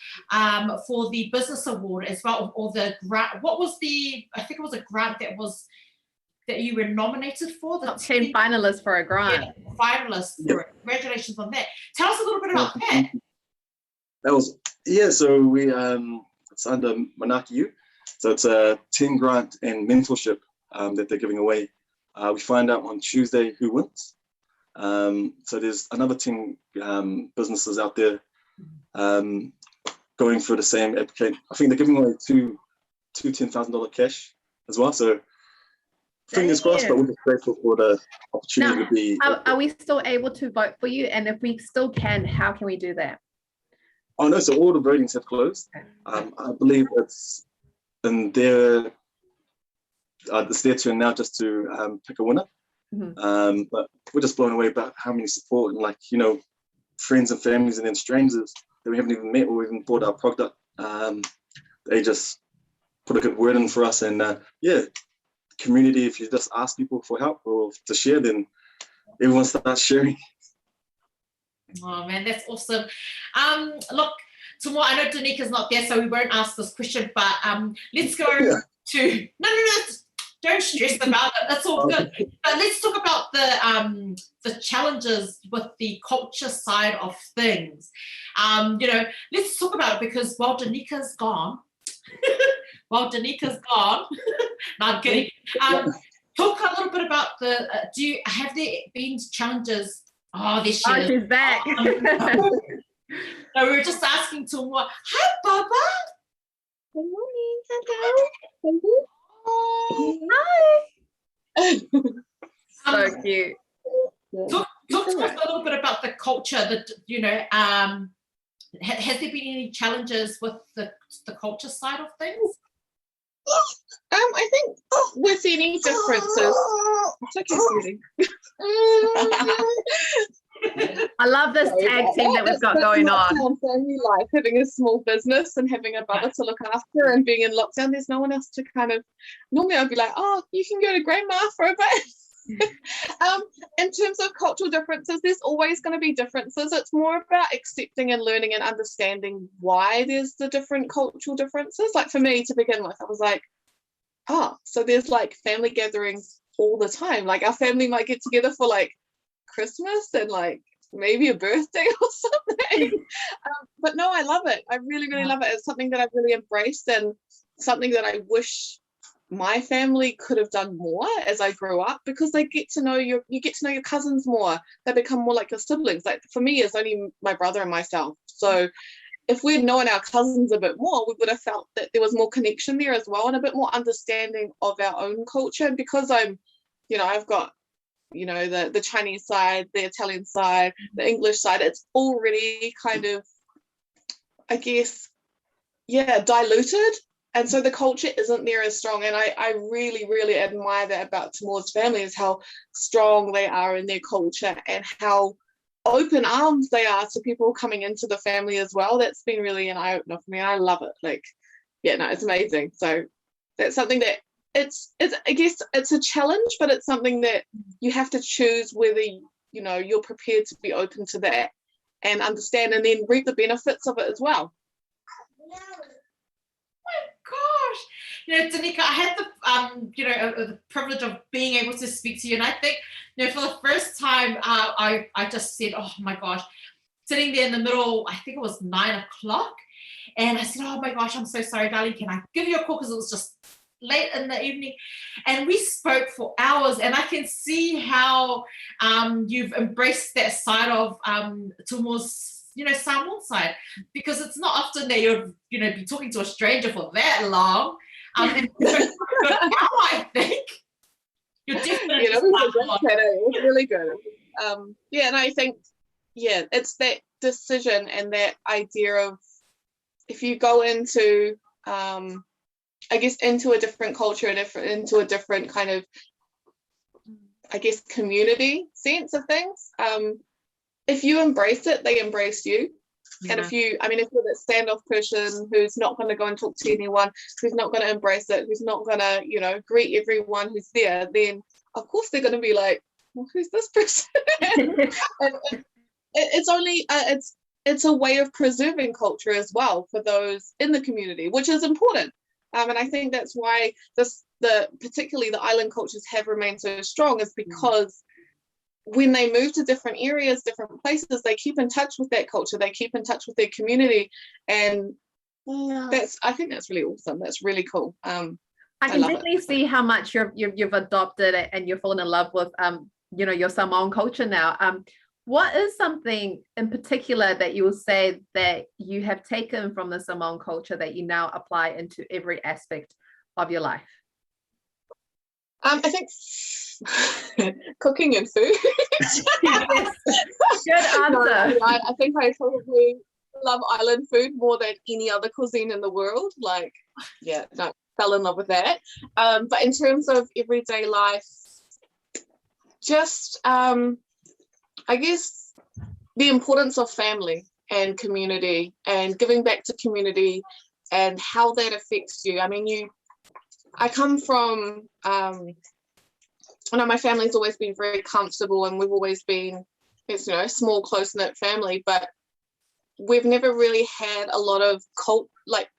for the business award as well, or the grant. What was I think it was a grant that you were nominated for, the 10 finalists for a grant. Yeah, finalists for it. Congratulations on that. Tell us a little bit about that. So we it's under Manaki U. So it's a 10 grant and mentorship that they're giving away. We find out on Tuesday who wins. So there's another 10 businesses out there going for the same applicant. I think they're giving away two $10,000 cash as well. So fingers crossed, but we're just grateful for the opportunity to be. Are we still able to vote for you? And if we still can, how can we do that? Oh no, so all the votings have closed. I believe it's in their turn now just to pick a winner. But we're just blown away about how many support and friends and families and then strangers that we haven't even met or even bought our product. They just put a good word in for us, and community. If you just ask people for help or to share, then everyone starts sharing. Oh man, that's awesome. Look, Tumua, I know Danika's not there, so we won't ask this question, but let's go to no, don't stress about it. That's all good. But let's talk about the challenges with the culture side of things. Let's talk about it, because while Danika's gone, no, I'm kidding. Talk a little bit about have there been challenges? Oh, there she is. She's back. No, we were just asking Tumua. Hi, Baba. Good morning. Hello. Hi. So cute. Talk to us a little bit about the culture. Has there been any challenges with the culture side of things? I think with any differences. It's okay, sweetie. I love this tag team that we've got going on. Family life, having a small business and having a brother to look after and being in lockdown, there's no one else to normally I'd be like, you can go to grandma for a bit. In terms of cultural differences, there's always going to be differences. It's more about accepting and learning and understanding why there's the different cultural differences. Like for me, to begin with, I was like, so there's family gatherings all the time. Our family might get together for Christmas and maybe a birthday or something. But no, I love it. I really, really love it. It's something that I've really embraced and something that I wish my family could have done more as I grew up, because you get to know your cousins more. They become more like your siblings. For me, it's only my brother and myself. So if we'd known our cousins a bit more, we would have felt that there was more connection there as well, and a bit more understanding of our own culture. And because I've got the Chinese side, the Italian side, the English side, it's already kind of, I guess, diluted. And so the culture isn't there as strong. And I really, really admire that about Tumua's family, is how strong they are in their culture and how open arms they are to people coming into the family as well. That's been really an eye-opener for me. I love it. yeah, no, it's amazing. So that's something that it's I guess it's a challenge, but it's something that you have to choose whether, you know, you're prepared to be open to that and understand and then reap the benefits of it as well. Gosh, you know, Danika, I had the privilege of being able to speak to you, and I think, you know, for the first time, I just said, oh my gosh, sitting there in the middle, I think it was 9 o'clock, and I said, oh my gosh, I'm so sorry, darling, can I give you a call, because it was just late in the evening, and we spoke for hours, and I can see how you've embraced that side of Tumua's, you know, Samoan side, because it's not often that you'll, you know, be talking to a stranger for that long. And I think you're definitely it's really good. Yeah, and I think, yeah, it's that decision and that idea of if you go into, I guess, into a different culture, into a different kind of, I guess, community sense of things. If you embrace it, they embrace you. Yeah. And if you're that standoff person who's not going to go and talk to anyone, who's not going to embrace it, who's not going to, you know, greet everyone who's there, then of course they're going to be like, well, who's this person? and it's only, it's a way of preserving culture as well for those in the community, which is important. And I think that's why particularly the island cultures have remained so strong, is because when they move to different areas, different places, they keep in touch with that culture, they keep in touch with their community, and I think that's really awesome. That's really cool. I can definitely see how much you've adopted it and you're falling in love with you know, your Samoan culture now. What is something in particular that you will say that you have taken from the Samoan culture that you now apply into every aspect of your life? I think cooking and food. Yes. Good answer. No, I think I probably love island food more than any other cuisine in the world. Like, yeah, no, fell in love with that. But in terms of everyday life, just I guess the importance of family and community and giving back to community and how that affects you. I mean, I come from, I know my family's always been very comfortable and we've always been, it's, you know, a small, close-knit family, but we've never really had a lot of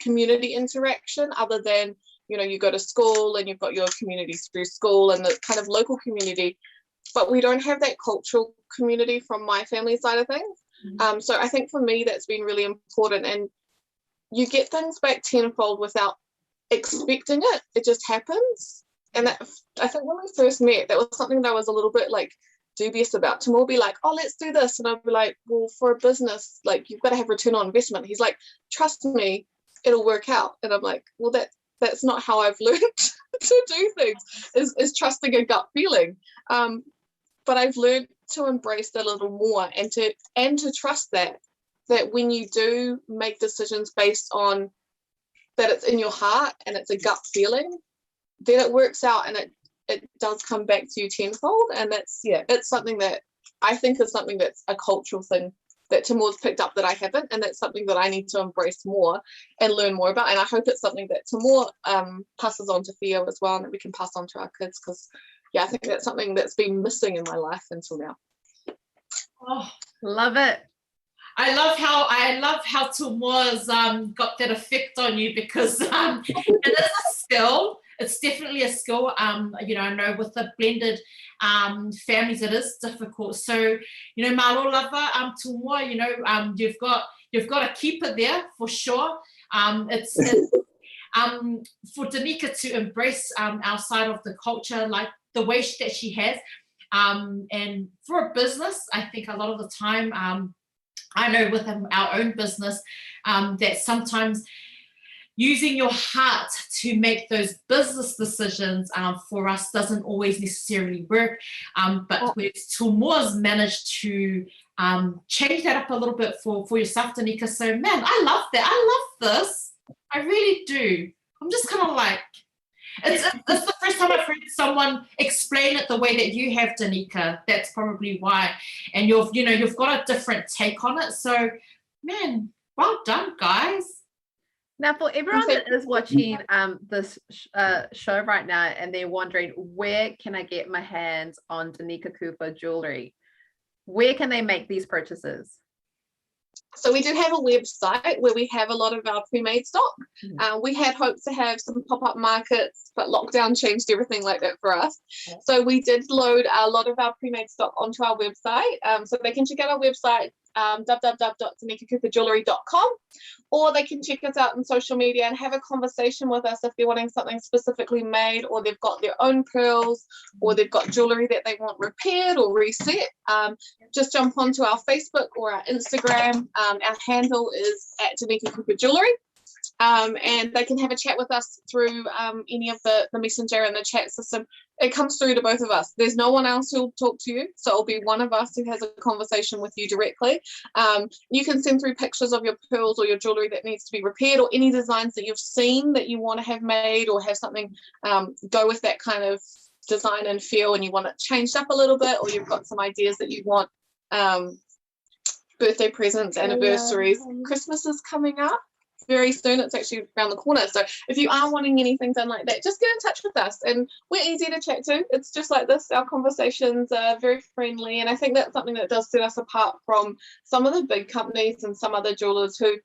community interaction other than, you know, you go to school and you've got your communities through school and the kind of local community, but we don't have that cultural community from my family side of things. Mm-hmm. So I think for me that's been really important, and you get things back tenfold without expecting it. It just happens. And that, I think when we first met, that was something that I was a little bit like dubious about. Tumua will be like, oh, let's do this, and I'll be like, well, for a business, like, you've got to have return on investment. He's like, trust me, it'll work out. And I'm like, well, that's not how I've learned to do things, is trusting a gut feeling. But I've learned to embrace that a little more and to trust that when you do make decisions based on that it's in your heart and it's a gut feeling, then it works out and it does come back to you tenfold. And it's something that I think is something that's a cultural thing that Tumua's picked up that I haven't, and that's something that I need to embrace more and learn more about. And I hope it's something that Tumua passes on to Theo as well, and that we can pass on to our kids, because I think that's something that's been missing in my life until now. Oh, love it. I love how Tumua's got that effect on you, because it is a skill. It's definitely a skill. You know, I know with the blended families it is difficult. So, you know, malo lava Tumua, you know, you've got to keep it there for sure. It's for Danika to embrace our side of the culture, like the way that she has. And for a business, I think a lot of the time, I know with our own business, that sometimes using your heart to make those business decisions for us doesn't always necessarily work. But Tumua's managed to change that up a little bit for yourself, Danika. So, man, I love that. I love this. I really do. I'm just kind of like, it's the first time I've heard someone explain it the way that you have, Danika. That's probably why. And you've got a different take on it. So, man, well done, guys. Now, for everyone that is watching this show right now and they're wondering, where can I get my hands on Danika Cooper jewellery? Where can they make these purchases? So we do have a website where we have a lot of our pre-made stock. We had hoped to have some pop-up markets, but lockdown changed everything like that for us. So we did load a lot of our pre-made stock onto our website. So they can check out our website, www.danikacooperjewellery.com, or they can check us out on social media and have a conversation with us if they're wanting something specifically made, or they've got their own pearls, or they've got jewellery that they want repaired or reset. Just jump onto our Facebook or our Instagram. Our handle is at Danika Cooper Jewellery. And they can have a chat with us through any of the messenger and the chat system. It comes through to both of us. There's no one else who'll talk to you, so it'll be one of us who has a conversation with you directly. You can send through pictures of your pearls or your jewellery that needs to be repaired, or any designs that you've seen that you want to have made, or have something go with that kind of design and feel, and you want it changed up a little bit, or you've got some ideas that you want. Birthday presents, anniversaries, Christmas is coming up very soon. It's actually around the corner. So if you are wanting anything done like that, just get in touch with us, and we're easy to chat to. It's just like this. Our conversations are very friendly, and I think that's something that does set us apart from some of the big companies and some other jewelers who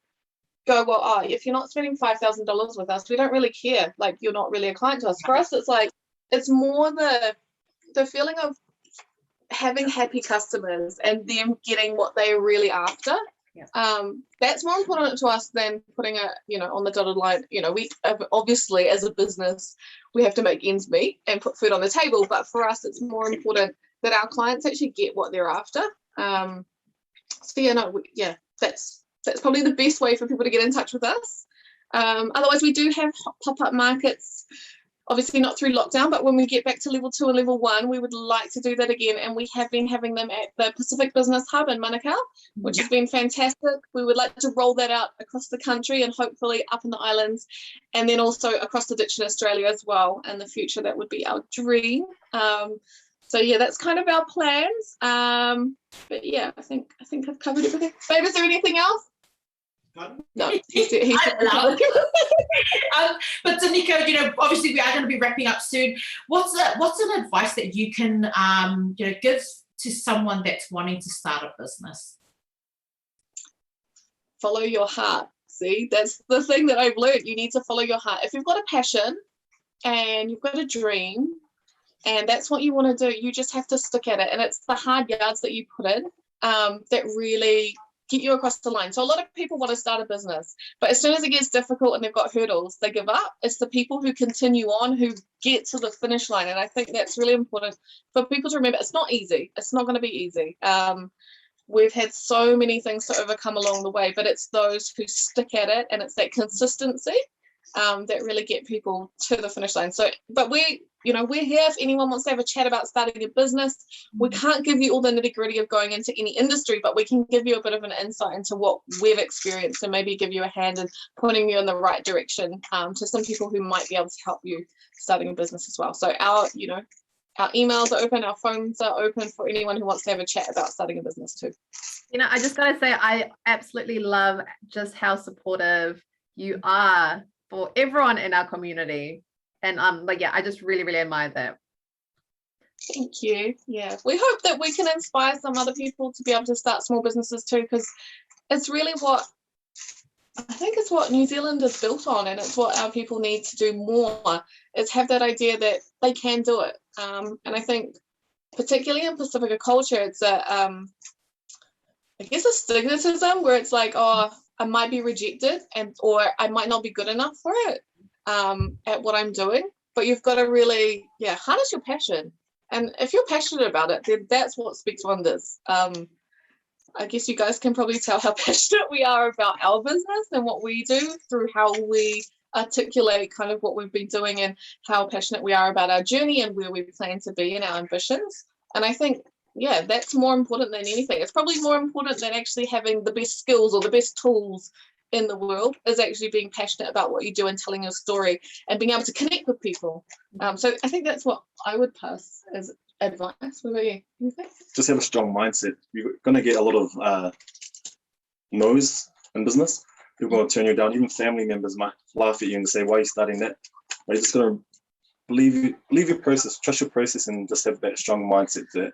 go, well, if you're not spending $5,000 with us, we don't really care. Like, you're not really a client to us. For us, it's like, it's more the feeling of having happy customers and them getting what they're really after. That's more important to us than putting it, on the dotted line. We obviously, as a business, we have to make ends meet and put food on the table, but for us it's more important that our clients actually get what they're after. That's probably the best way for people to get in touch with us. Otherwise, we do have pop-up markets, obviously not through lockdown, but when we get back to level 2 and level 1, we would like to do that again. And we have been having them at the Pacific Business Hub in Manukau, which has been fantastic. We would like to roll that out across the country and hopefully up in the islands, and then also across the ditch in Australia as well. In the future, that would be our dream. That's kind of our plans. But yeah, I think I've covered everything. Babe, is there anything else? No, he's but Danika, obviously we are going to be wrapping up soon. What's an advice that you can give to someone that's wanting to start a business? Follow your heart. See, that's the thing that I've learned. You need to follow your heart. If you've got a passion and you've got a dream and that's what you want to do, you just have to stick at it. And it's the hard yards that you put in that really get you across the line. So a lot of people want to start a business, but as soon as it gets difficult and they've got hurdles, they give up. It's the people who continue on who get to the finish line. And I think that's really important for people to remember. It's not easy. It's not going to be easy. We've had so many things to overcome along the way, but it's those who stick at it, and it's that consistency that really get people to the finish line. So, but we're here if anyone wants to have a chat about starting a business. We can't give you all the nitty-gritty of going into any industry, but we can give you a bit of an insight into what we've experienced and maybe give you a hand in pointing you in the right direction to some people who might be able to help you starting a business as well. So our emails are open, our phones are open for anyone who wants to have a chat about starting a business too. I just gotta say, I absolutely love just how supportive you are for everyone in our community. And I just really, really admire that. Thank you. Yeah, we hope that we can inspire some other people to be able to start small businesses too, because it's really what New Zealand is built on, and it's what our people need to do more, is have that idea that they can do it. And I think particularly in Pacifica culture, it's a stigmatism where it's like, I might be rejected or I might not be good enough for it at what I'm doing. But you've got to really, harness your passion. And if you're passionate about it, then that's what speaks wonders. I guess you guys can probably tell how passionate we are about our business and what we do through how we articulate kind of what we've been doing and how passionate we are about our journey and where we plan to be in our ambitions. And I think, that's more important than anything. It's probably more important than actually having the best skills or the best tools in the world, is actually being passionate about what you do and telling your story and being able to connect with people. So I think that's what I would pass as advice. What about you? Just have a strong mindset. You're going to get a lot of no's in business, People will turn you down. Even family members might laugh at you and say, "Why are you starting that?" But you just gotta believe your process, trust your process, and just have that strong mindset that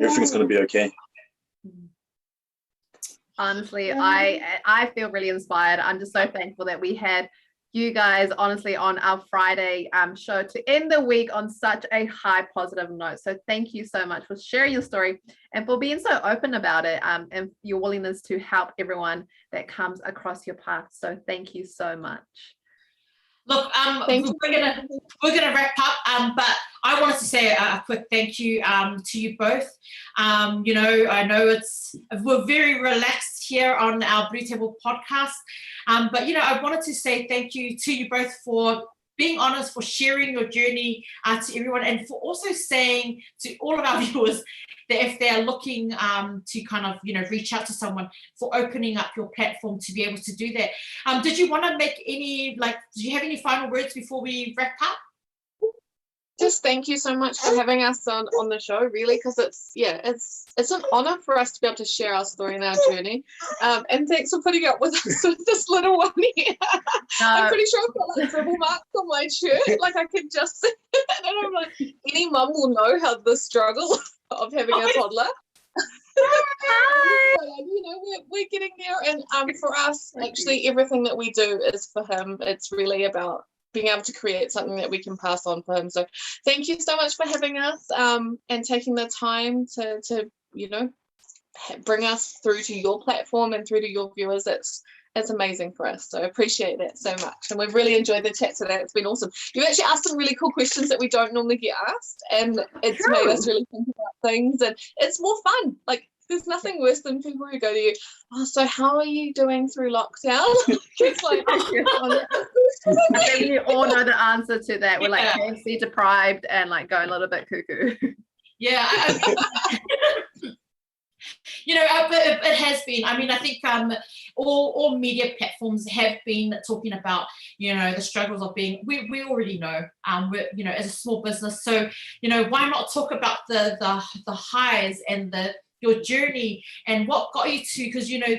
everything's gonna be okay. Honestly, I feel really inspired. I'm just so thankful that we had you guys honestly on our Friday show to end the week on such a high positive note. So thank you so much for sharing your story and for being so open about it, and your willingness to help everyone that comes across your path. So thank you so much. Look, we're gonna wrap up, but I wanted to say a quick thank you to you both. You know, I know we're very relaxed here on our BluTable Podcast, but you know, I wanted to say thank you to you both for being honest, for sharing your journey to everyone, and for also saying to all of our viewers that if they're looking to kind of, you know, reach out to someone, for opening up your platform to be able to do that. Did you want to make any, do you have any final words before we wrap up? Just thank you so much for having us on the show, really, because it's an honor for us to be able to share our story and our journey. And thanks for putting up with us with this little one here. I'm pretty sure I've got like dribble marks on my shirt, like I can just see it. And I'm like, any mum will know how the struggle of having a toddler. You know, we're getting there, and for us, actually, everything that we do is for him. It's really about being able to create something that we can pass on for him. So thank you so much for having us and taking the time to you know, bring us through to your platform and through to your viewers. It's amazing for us, so appreciate that so much, and we've really enjoyed the chat today. It's been awesome. You've actually asked some really cool questions that we don't normally get asked, and it's made us really think about things, and it's more fun. Like, there's nothing worse than people who go to you, "Oh, so how are you doing through lockdown?" It's like, I think we all know the answer to that. We're like KFC deprived and like going a little bit cuckoo. Yeah. You know, it has been. I mean, I think all media platforms have been talking about, you know, the struggles of being. We already know. We're, you know, as a small business, so you know, why not talk about the highs and your journey and what got you to? Because you know,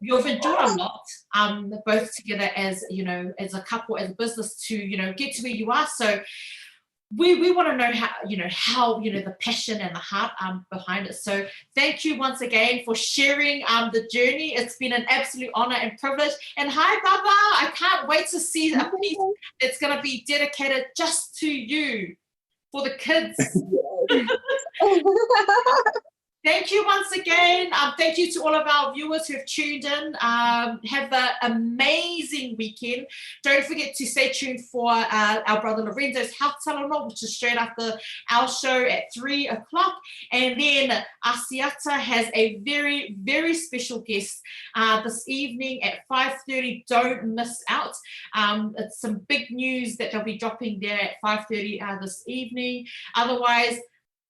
you've endured a lot, both together as, you know, as a couple, as a business, to, you know, get to where you are. So we want to know how the passion and the heart behind it. So thank you once again for sharing the journey. It's been an absolute honor and privilege. And hi, Baba, I can't wait to see a piece that's going to be dedicated just to you, for the kids. Thank you once again. Thank you to all of our viewers who have tuned in. Have an amazing weekend. Don't forget to stay tuned for our brother Lorenzo's Health Talanoa, which is straight after our show at 3 o'clock. And then Asiata has a very, very special guest this evening at 5:30. Don't miss out. It's some big news that they'll be dropping there at 5:30 this evening. Otherwise,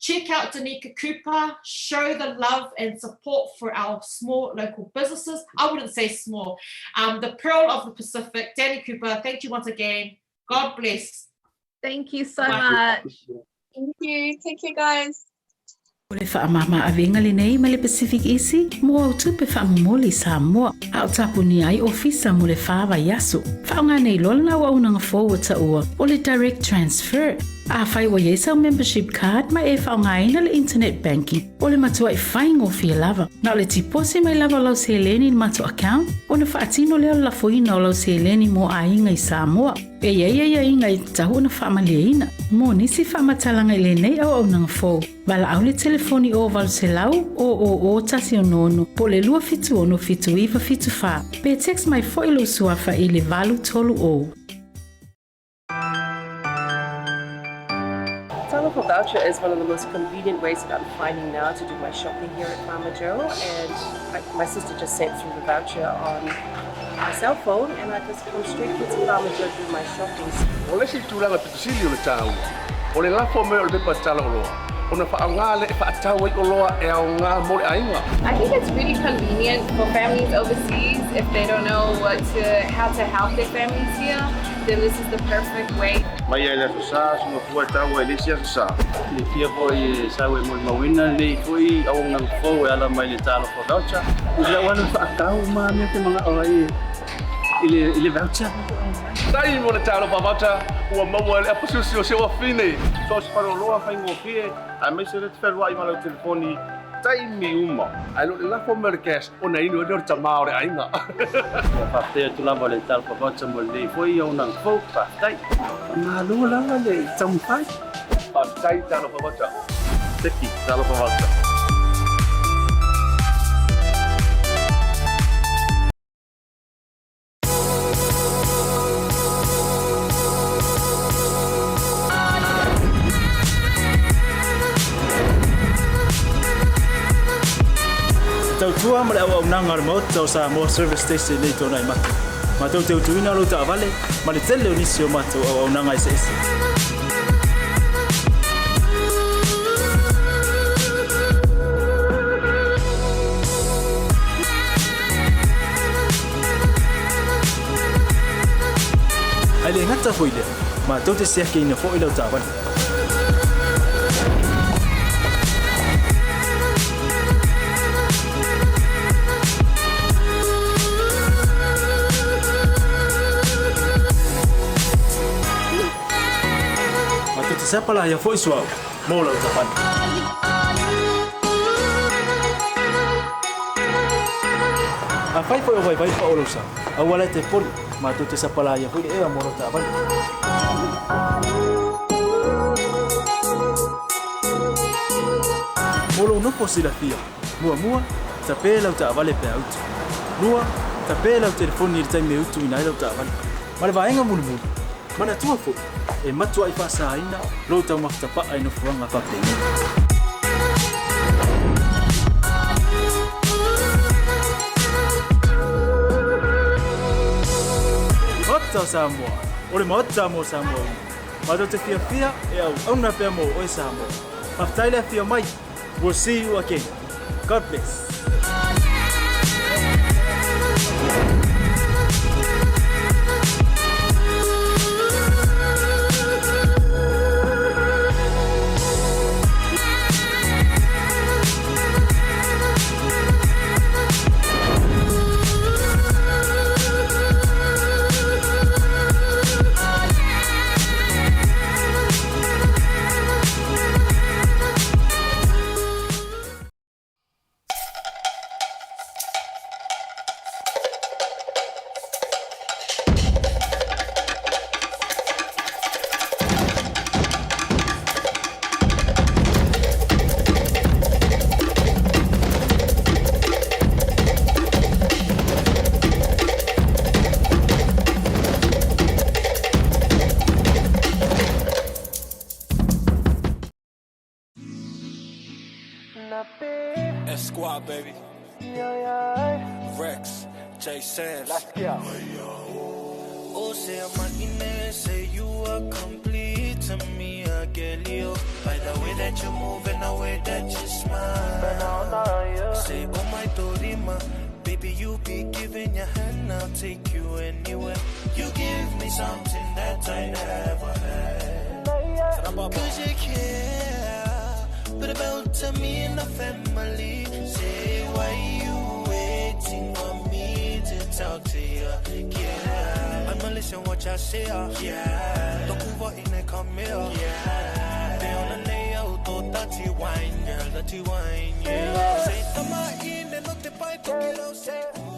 check out Danika Cooper, show the love and support for our small local businesses. I wouldn't say small. The Pearl of the Pacific, Danny Cooper, thank you once again. God bless. Thank you so much. Thank you. Take care, guys. O le whaamama awenga le nei ma le Pacific Isi, mo au tupe whaamumoli Samoa, a o tapuni ai ofisa mo le whaava yaso. Whaonga nei lolna wa unanga forward ta ua, o le direct transfer. A whai wa yesa membership card ma e whaonga ina le internet banking, o le matua i whaingo fia lava. Na o le tipose mai lava lau se leni matua account, o le whaatino leo la foina o lau se leni mo a inga i Samoa. E ia inga i tahu na whaamalia mo nisi whaamatalanga i le nei au nanga fo. Wala au le telefoni o walu se lau o tasi o nono, po le lua fitu ono fitu iwa fitu wha. Pe text mai fo ilo suafa i le valu tolu o. Telephone voucher is one of the most convenient ways that I'm finding now to do my shopping here at Farmer Joe, and my sister just sent through the voucher on my cell phone, and I just come straight here to Farmer Joe to do my shopping. O le si tūlanga pitusili o le tāua. O le lafo me o le pepa tala o loa. O na whaangā le e whaatau i o loa e au ngā mo le ainga. I think it's really convenient for families overseas if they don't know how to help their families here. Then this is the perfect way. Mai ai le sa suma fua tau e lesi sa. Le fia po i sa we mo mawina le foi au nang fo e ala mai le talo for voucher. Ila wana whaakau ma me te mga orai. Ile voucher. Tai mo le talo pa voucher ua mau le apususi o se wa fine. So se paro loa fai ngofie a me se le tferwa I malo telefoni tai mi uma. Ai lo la fo merkes o nei no dor tama ore ainga. Pa te tu la vole tal pa voucher mo le foi o nang fo pa tai. Ma lo la le tam pai. Pa tai talo pa voucher. Teki talo pa voucher. Tau tua male au nanga remote tau sa mo service station nei tona I matu. Ma tau te utuina lo ta vale, ma le tele onisio matu au nanga SS. Ai le ngata foile, ma tau te sia ke ina fo ilo ta vale. Siapa lah yang voice wow, mau lah ucapan. Apa itu yang baik Pak Olusa? Awalnya telepon, matu siapa lah yang voice mau lah ucapan. Mulu no posilah dia, mua tapi lau tak vale Pea out. Nua tapi lau telefon ni time out ina lau tak vale. Malah baenga mulu. Mana tua fo? Matua I fasa ina lo tau maktapa ai no fuanga pa pe. Mata Samoa. Ore mata mo Samoa. Mata te fia au na pe mo o Samoa. Aftaile fia mai. We'll see you again. God bless. Squad, baby. Rex, J Sands. Let's go. Oh, say I'm Martinez, say you are complete to me, I get you. By the way that you move and the way that you smile. Say, oh my Dorima, baby, you be giving your hand, I'll take you anywhere. You give me something that I never had. Cause you care, but about to me and the family. Say, why you waiting on me to talk to you? Yeah, I'ma listen what y'all say. Yeah, don't move out in the come here. Yeah, they on the layout, dirty wine, girl, dirty wine. Yeah, say, I'm in and not the bite, say.